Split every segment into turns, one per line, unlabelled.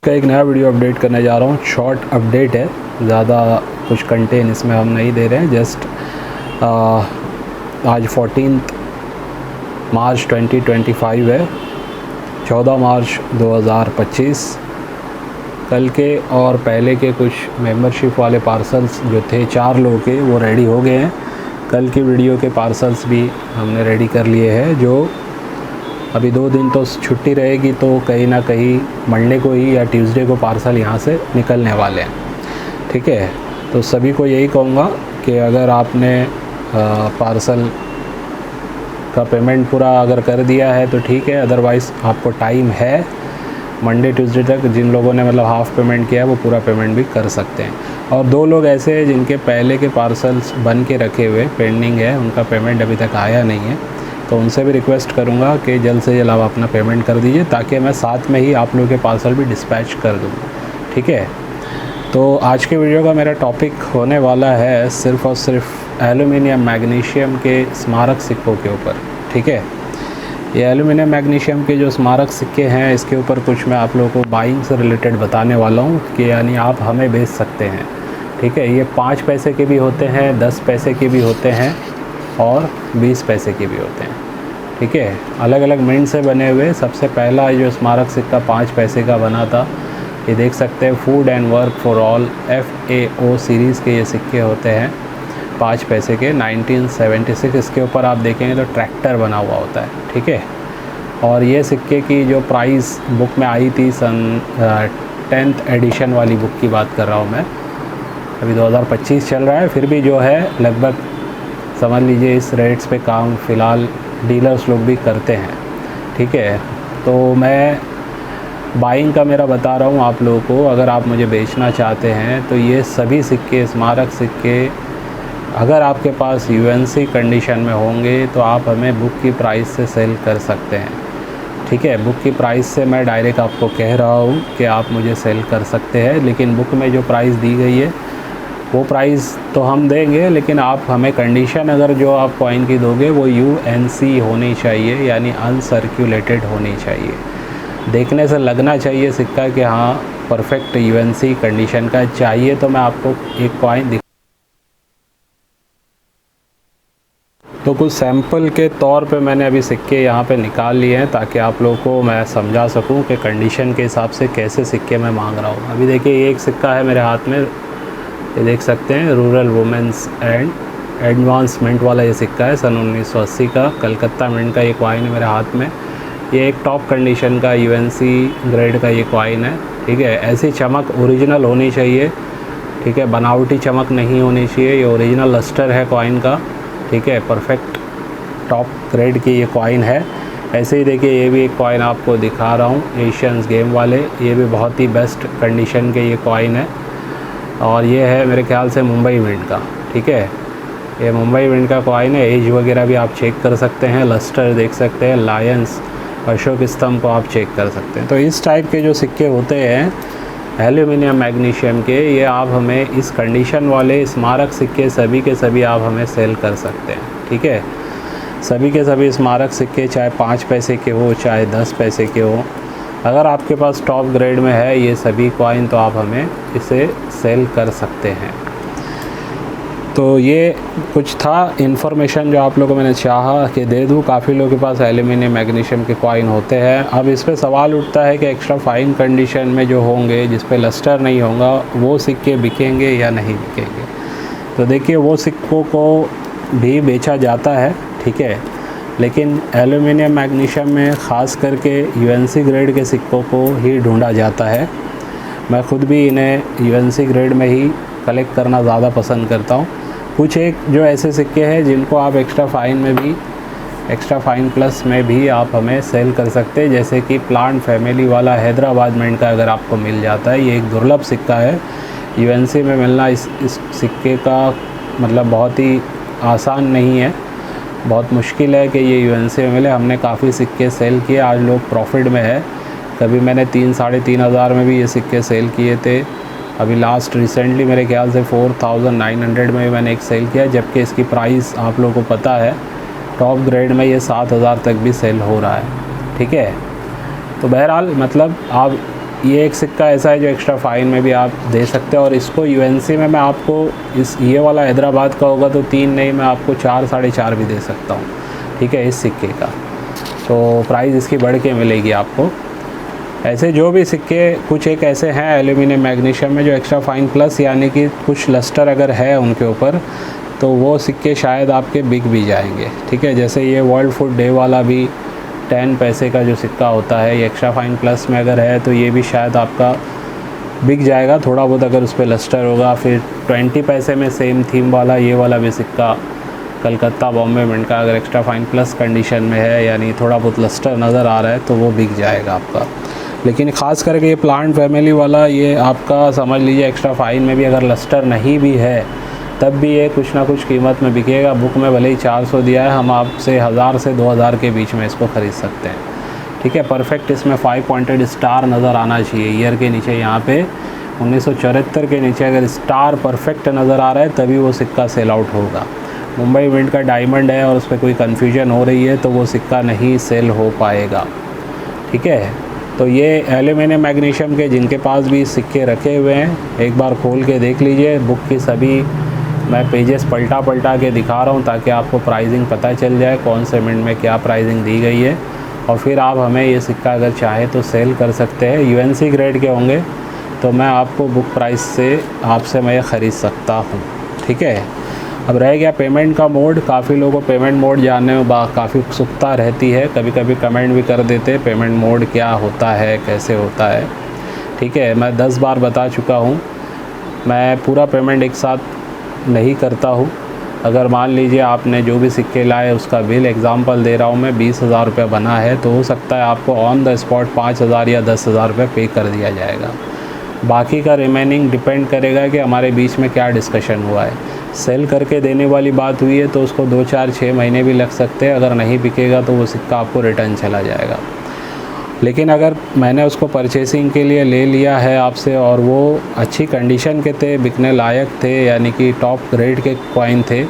का एक नया वीडियो अपडेट करने जा रहा हूँ। शॉर्ट अपडेट है, ज़्यादा कुछ कंटेंट इसमें हम नहीं दे रहे हैं। जस्ट आज 14 मार्च 2025 है, 14 मार्च 2025। कल के और पहले के कुछ मेंबरशिप वाले पार्सल्स जो थे 4 लोगों के, वो रेडी हो गए हैं। कल की वीडियो के पार्सल्स भी हमने रेडी कर लिए हैं। जो अभी 2 दिन तो छुट्टी रहेगी, तो कहीं ना कहीं मंडे को ही या ट्यूसडे को पार्सल यहाँ से निकलने वाले हैं। ठीक है, तो सभी को यही कहूँगा कि अगर आपने पार्सल का पेमेंट पूरा अगर कर दिया है तो ठीक है, अदरवाइज़ आपको टाइम है मंडे ट्यूसडे तक। जिन लोगों ने मतलब हाफ़ पेमेंट किया है वो पूरा पेमेंट भी कर सकते हैं। और 2 लोग ऐसे हैं जिनके पहले के पार्सल्स बन के रखे हुए पेंडिंग है, उनका पेमेंट अभी तक आया नहीं है, तो उनसे भी रिक्वेस्ट करूंगा कि जल्द से जल्द आप अपना पेमेंट कर दीजिए, ताकि मैं साथ में ही आप लोगों के पार्सल भी डिस्पैच कर दूँ। ठीक है, तो आज के वीडियो का मेरा टॉपिक होने वाला है सिर्फ़ और सिर्फ एल्युमिनियम मैग्नीशियम के स्मारक सिक्कों के ऊपर। ठीक है, ये एल्युमिनियम मैग्नीशियम के जो स्मारक सिक्के हैं, इसके ऊपर कुछ मैं आप लोगों को बाइंग से रिलेटेड बताने वाला हूँ कि यानी आप हमें बेच सकते हैं। ठीक है, ये 5 पैसे के भी होते हैं, 10 पैसे के भी होते हैं और 20 पैसे के भी होते हैं। ठीक है, अलग अलग मिंट से बने हुए। सबसे पहला जो स्मारक सिक्का 5 पैसे का बना था, ये देख सकते हैं, food and work for all FAO series के ये सिक्के होते हैं 5 पैसे के, 1976। इसके ऊपर आप देखेंगे तो ट्रैक्टर बना हुआ होता है। ठीक है, और ये सिक्के की जो प्राइस बुक में आई थी सन 10th एडिशन वाली बुक की बात कर रहा हूँ मैं। अभी 2025 चल रहा है, फिर भी जो है लगभग समझ लीजिए इस रेट्स पे काम फ़िलहाल डीलर्स लोग भी करते हैं। ठीक है, तो मैं बाइंग का मेरा बता रहा हूँ आप लोगों को। अगर आप मुझे बेचना चाहते हैं तो ये सभी सिक्के, स्मारक सिक्के, अगर आपके पास UNC कंडीशन में होंगे तो आप हमें बुक की प्राइस से सेल कर सकते हैं। ठीक है, बुक की प्राइस से मैं डायरेक्ट आपको कह रहा हूँ कि आप मुझे सेल कर सकते हैं, लेकिन बुक में जो प्राइस दी गई है वो प्राइस तो हम देंगे, लेकिन आप हमें कंडीशन अगर जो आप कॉइन की दोगे वो UNC होनी चाहिए, यानी अनसर्कुलेटेड होनी चाहिए। देखने से लगना चाहिए सिक्का कि हाँ परफेक्ट UNC कंडीशन का चाहिए। तो मैं आपको एक कॉइन दिखा, तो कुछ सैंपल के तौर पे मैंने अभी सिक्के यहाँ पे निकाल लिए हैं, ताकि आप लोगों को मैं समझा सकूँ कि कंडीशन के हिसाब से कैसे सिक्के मैं मांग रहा हूँ। अभी देखिए, ये एक सिक्का है मेरे हाथ में, ये देख सकते हैं, रूरल वुमेंस एंड एडवांसमेंट वाला ये सिक्का है, सन 1980 का, कलकत्ता मिंट का ये कॉइन है मेरे हाथ में। ये एक टॉप कंडीशन का UNC ग्रेड का ये कॉइन है। ठीक है, ऐसी चमक ओरिजिनल होनी चाहिए। ठीक है, बनावटी चमक नहीं होनी चाहिए, ये ओरिजिनल लस्टर है कॉइन का। ठीक है, परफेक्ट टॉप ग्रेड की ये कॉइन है। ऐसे ही देखिए, ये भी एक कॉइन आपको दिखा रहा हूँ, एशियंस गेम वाले, ये भी बहुत ही बेस्ट कंडीशन के ये कॉइन है। और ये है मेरे ख्याल से मुंबई मिंट का। ठीक है, ये मुंबई मिंट का कॉइन है। एज वगैरह भी आप चेक कर सकते हैं, लस्टर देख सकते हैं, लायंस, अशोक स्तंभ को आप चेक कर सकते हैं। तो इस टाइप के जो सिक्के होते हैं एल्युमिनियम मैग्नीशियम के, ये आप हमें इस कंडीशन वाले स्मारक सिक्के सभी के सभी आप हमें सेल कर सकते हैं। ठीक है, सभी के सभी स्मारक सिक्के, चाहे 5 पैसे के हो चाहे 10 पैसे के हो, अगर आपके पास टॉप ग्रेड में है ये सभी कॉइन, तो आप हमें इसे सेल कर सकते हैं। तो ये कुछ था इन्फॉर्मेशन जो आप लोगों को मैंने चाहा कि दे दूँ। काफ़ी लोगों के पास एल्युमिनियम मैग्नीशियम के कॉइन होते हैं। अब इस पे सवाल उठता है कि एक्स्ट्रा फाइन कंडीशन में जो होंगे, जिस पे लस्टर नहीं होगा, वो सिक्के बिकेंगे या नहीं बिकेंगे। तो देखिए, वो सिक्कों को भी बेचा जाता है। ठीक है, लेकिन एल्युमिनियम मैग्नीशियम में ख़ास करके UNC ग्रेड के सिक्कों को ही ढूंढा जाता है। मैं ख़ुद भी इन्हें UNC ग्रेड में ही कलेक्ट करना ज़्यादा पसंद करता हूँ। कुछ एक जो ऐसे सिक्के हैं जिनको आप एक्स्ट्रा फ़ाइन में भी, एक्स्ट्रा फ़ाइन प्लस में भी आप हमें सेल कर सकते हैं, जैसे कि प्लांट फैमिली वाला हैदराबाद मिंट का अगर आपको मिल जाता है। ये एक दुर्लभ सिक्का है, UNC में मिलना इस सिक्के का मतलब बहुत ही आसान नहीं है, बहुत मुश्किल है कि ये UNC में मिले। हमने काफ़ी सिक्के सेल किए, आज लोग प्रॉफिट में है। कभी मैंने 3 साढ़े 3 हज़ार में भी ये सिक्के सेल किए थे। अभी लास्ट रिसेंटली मेरे ख्याल से 4900 में मैंने एक सेल किया, जबकि इसकी प्राइस आप लोगों को पता है टॉप ग्रेड में ये 7000 तक भी सेल हो रहा है। ठीक है, तो बहरहाल मतलब आप ये एक सिक्का ऐसा है जो एक्स्ट्रा फाइन में भी आप दे सकते हैं। और इसको यूएनसी में मैं आपको ये वाला हैदराबाद का होगा तो 3 नहीं, मैं आपको 4 साढ़े 4 भी दे सकता हूँ, ठीक है, इस सिक्के का। तो प्राइस इसकी बढ़ के मिलेगी आपको। ऐसे जो भी सिक्के कुछ एक ऐसे हैं एल्यूमिनियम मैग्नीशियम में जो एक्स्ट्रा फाइन प्लस यानी कि कुछ लस्टर अगर है उनके ऊपर, तो वो सिक्के शायद आपके बिक भी जाएंगे, ठीक है। जैसे ये वर्ल्ड फूड डे वाला भी 10 पैसे का जो सिक्का होता है, ये एक्स्ट्रा फाइन प्लस में अगर है तो ये भी शायद आपका बिक जाएगा थोड़ा बहुत अगर उस पर लस्टर होगा। फिर 20 पैसे में सेम थीम वाला ये वाला भी सिक्का कलकत्ता बॉम्बे मिंट का अगर एक्स्ट्रा फाइन प्लस कंडीशन में है यानी थोड़ा बहुत लस्टर नज़र आ रहा है तो वो बिक जाएगा आपका। लेकिन ख़ास करके ये प्लांट फैमिली वाला ये आपका समझ लीजिए एक्स्ट्रा फाइन में भी अगर लस्टर नहीं भी है तब भी ये कुछ ना कुछ कीमत में बिकेगा। बुक में भले ही 400 दिया है, हम आपसे 1000 से 2000 के बीच में इसको ख़रीद सकते हैं, ठीक है। परफेक्ट इसमें 5 पॉइंटेड स्टार नज़र आना चाहिए ईयर के नीचे, यहाँ पे 1974 के नीचे अगर स्टार परफेक्ट नज़र आ रहा है तभी वो सिक्का सेल आउट होगा। मुंबई मिंट का डायमंड है और उस पर कोई कन्फ्यूजन हो रही है तो वो सिक्का नहीं सेल हो पाएगा, ठीक है। तो ये एल्यूमिनियम मैग्नीशियम के जिनके पास भी सिक्के रखे हुए हैं एक बार खोल के देख लीजिए। बुक की सभी मैं पेजेस पलटा के दिखा रहा हूँ ताकि आपको प्राइसिंग पता चल जाए कौन से मिनट में क्या प्राइसिंग दी गई है, और फिर आप हमें ये सिक्का अगर चाहे तो सेल कर सकते हैं। यूएनसी ग्रेड के होंगे तो मैं आपको बुक प्राइस से आपसे मैं ये ख़रीद सकता हूँ, ठीक है। अब रह गया पेमेंट का मोड। काफ़ी लोगों को पेमेंट मोड जानने में काफ़ी उत्सुकता रहती है, कभी कभी कमेंट भी कर देते हैं पेमेंट मोड क्या होता है, कैसे होता है, ठीक है। मैं 10 बार बता चुका हूँ, मैं पूरा पेमेंट एक साथ नहीं करता हूँ। अगर मान लीजिए आपने जो भी सिक्के लाए उसका बिल एग्ज़ाम्पल दे रहा हूँ मैं 20,000 रुपये बना है तो हो सकता है आपको ऑन द स्पॉट 5,000 या 10,000 रुपये पे कर दिया जाएगा। बाकी का रिमेनिंग डिपेंड करेगा कि हमारे बीच में क्या डिस्कशन हुआ है। सेल करके देने वाली बात हुई है तो उसको 2, 4, 6 महीने भी लग सकते हैं। अगर नहीं बिकेगा तो वो सिक्का आपको रिटर्न चला जाएगा। लेकिन अगर मैंने उसको परचेसिंग के लिए ले लिया है आपसे और वो अच्छी कंडीशन के थे, बिकने लायक थे, यानी कि टॉप ग्रेड के कॉइन थे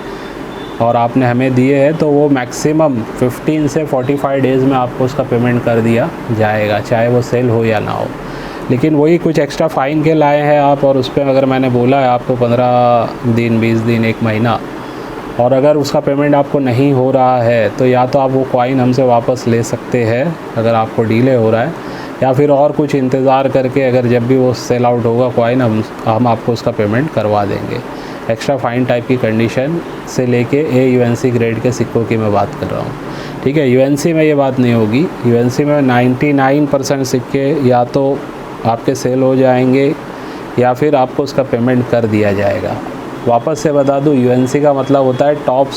और आपने हमें दिए हैं तो वो मैक्सिमम 15 से 45 डेज़ में आपको उसका पेमेंट कर दिया जाएगा, चाहे वो सेल हो या ना हो। लेकिन वही कुछ एक्स्ट्रा फ़ाइन के लाए हैं आप और उस पर अगर मैंने बोला है आपको 15 दिन, 20 दिन, 1 महीना, और अगर उसका पेमेंट आपको नहीं हो रहा है तो या तो आप वो कॉइन हमसे वापस ले सकते हैं अगर आपको डिले हो रहा है, या फिर और कुछ इंतज़ार करके अगर जब भी वो सेल आउट होगा कॉइन हम आपको उसका पेमेंट करवा देंगे। एक्स्ट्रा फाइन टाइप की कंडीशन से लेके AUNC ग्रेड के सिक्कों की मैं बात कर रहा हूँ, ठीक है। UNC में ये बात नहीं होगी। UNC में 99% सिक्के या तो आपके सेल हो जाएंगे या फिर आपको उसका पेमेंट कर दिया जाएगा। वापस से बता दूं, UNC का मतलब होता है टॉप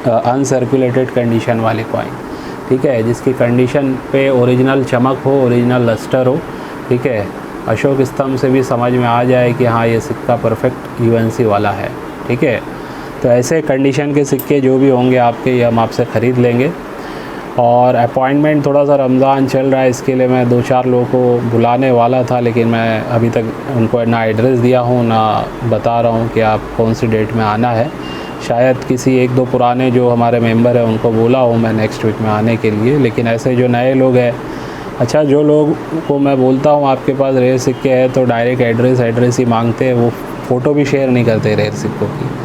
अनसर्कुलेटेड कंडीशन वाले कॉइन, ठीक है, जिसकी कंडीशन पे ओरिजिनल चमक हो, ओरिजिनल लस्टर हो, ठीक है। अशोक स्तंभ से भी समझ में आ जाए कि हाँ ये सिक्का परफेक्ट UNC वाला है, ठीक है। तो ऐसे कंडीशन के सिक्के जो भी होंगे आपके, ये हम आपसे ख़रीद लेंगे। और अपॉइंटमेंट थोड़ा सा रमज़ान चल रहा है, इसके लिए मैं 2-4 लोगों को बुलाने वाला था, लेकिन मैं अभी तक उनको ना एड्रेस दिया हूँ ना बता रहा हूँ कि आप कौन सी डेट में आना है। शायद किसी 1-2 पुराने जो हमारे मेंबर हैं उनको बोला हूँ मैं नेक्स्ट वीक में आने के लिए, लेकिन ऐसे जो नए लोग हैं, अच्छा जो लोग को मैं बोलता हूँ आपके पास रेयर सिक्के हैं तो डायरेक्ट एड्रेस ही मांगते हैं, वो फ़ोटो भी शेयर नहीं करते रेयर सिक्कों की।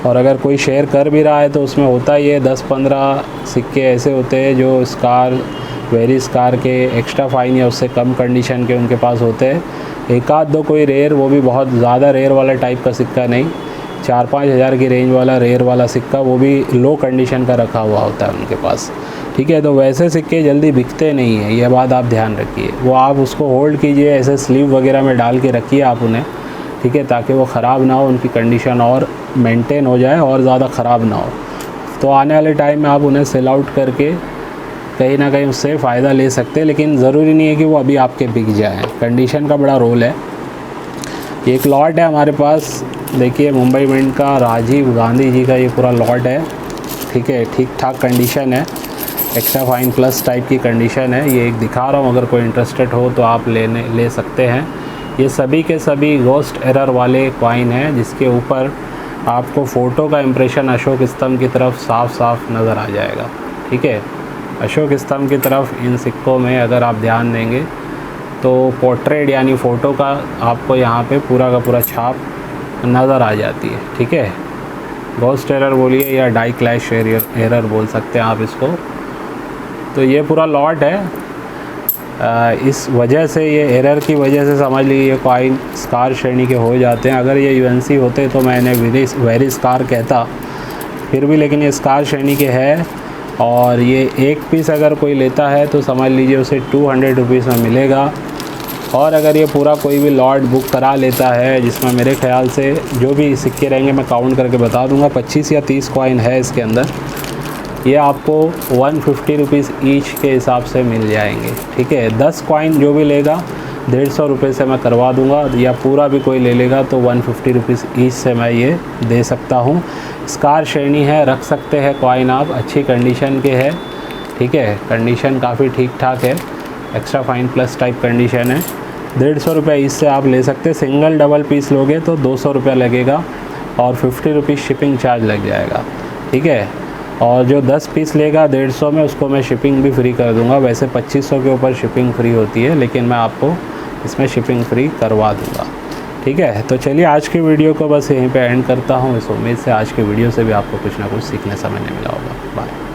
और अगर कोई शेयर कर भी रहा है तो उसमें होता ही है 10-15 सिक्के ऐसे होते हैं जो स्कार, वेरी स्कार के एक्स्ट्रा फाइन या उससे कम कंडीशन के उनके पास होते हैं। 1-2 कोई रेयर, वो भी बहुत ज़्यादा रेयर वाला टाइप का सिक्का नहीं, 4-5 हज़ार की रेंज वाला रेयर वाला सिक्का, वो भी लो कंडीशन का रखा हुआ होता है उनके पास, ठीक है। तो वैसे सिक्के जल्दी बिकते नहीं हैं, यह बात आप ध्यान रखिए। वो आप उसको होल्ड कीजिए, ऐसे स्लीव वगैरह में डाल के रखिए आप उन्हें, ठीक है, ताकि वो ख़राब ना हो, उनकी कंडीशन और मेंटेन हो जाए और ज़्यादा ख़राब ना हो। तो आने वाले टाइम में आप उन्हें सेल आउट करके कहीं ना कहीं उससे फ़ायदा ले सकते हैं, लेकिन ज़रूरी नहीं है कि वो अभी आपके बिक जाएँ। कंडीशन का बड़ा रोल है। एक लॉट है हमारे पास, देखिए मुंबई मिंट का राजीव गांधी जी का ये पूरा लॉट है, ठीक है, ठीक ठाक कंडीशन है, एक्स्ट्रा फाइन प्लस टाइप की कंडीशन है। ये एक दिखा रहा हूँ, अगर कोई इंटरेस्टेड हो तो आप ले सकते हैं। ये सभी के सभी गोस्ट एरर वाले कॉइन हैं जिसके ऊपर आपको फ़ोटो का इम्प्रेशन अशोक स्तंभ की तरफ साफ साफ नज़र आ जाएगा, ठीक है। अशोक स्तंभ की तरफ इन सिक्कों में अगर आप ध्यान देंगे तो पोर्ट्रेट यानी फ़ोटो का आपको यहाँ पे पूरा का पूरा छाप नज़र आ जाती है। ठीक है, घोस्ट एरर बोलिए या डाई क्लैश एरर बोल सकते हैं आप इसको। तो ये पूरा लॉट है, इस वजह से, ये एरर की वजह से समझ लीजिए ये कॉइन स्कार श्रेणी के हो जाते हैं। अगर ये यूएनसी होते तो मैं इन्हें वेरी स्कार कहता, फिर भी लेकिन ये स्कार श्रेणी के है। और ये एक पीस अगर कोई लेता है तो समझ लीजिए उसे 200 रुपीज़ में मिलेगा। और अगर ये पूरा कोई भी लॉट बुक करा लेता है, जिसमें मेरे ख्याल से जो भी सिक्के रहेंगे मैं काउंट करके बता दूंगा, 25 या 30 कॉइन है इसके अंदर, ये आपको 150 रुपीज़ ईच के हिसाब से मिल जाएंगे। ठीक है, 10 कॉइन जो भी लेगा 150 रुपये से मैं करवा दूंगा, या पूरा भी कोई ले लेगा तो 150 रुपीज़ ईच से मैं ये दे सकता हूँ। स्कार श्रेणी है, रख सकते हैं कॉइन आप, अच्छी कंडीशन के है। ठीक है, कंडीशन काफ़ी ठीक ठाक है, extra fine plus type condition है। 150 रुपये ईच से आप ले सकते हैं। सिंगल डबल पीस लोगे तो 200 रुपये लगेगा और 50 रुपीज़ शिपिंग चार्ज लग जाएगा। ठीक है, और जो 10 पीस लेगा 150 में, उसको मैं शिपिंग भी फ्री कर दूंगा। वैसे 2500 के ऊपर शिपिंग फ्री होती है, लेकिन मैं आपको इसमें शिपिंग फ्री करवा दूंगा। ठीक है, तो चलिए आज की वीडियो को बस यहीं पे एंड करता हूँ। इस उम्मीद से आज के वीडियो से भी आपको कुछ ना कुछ सीखने समझने मिला होगा। बाय।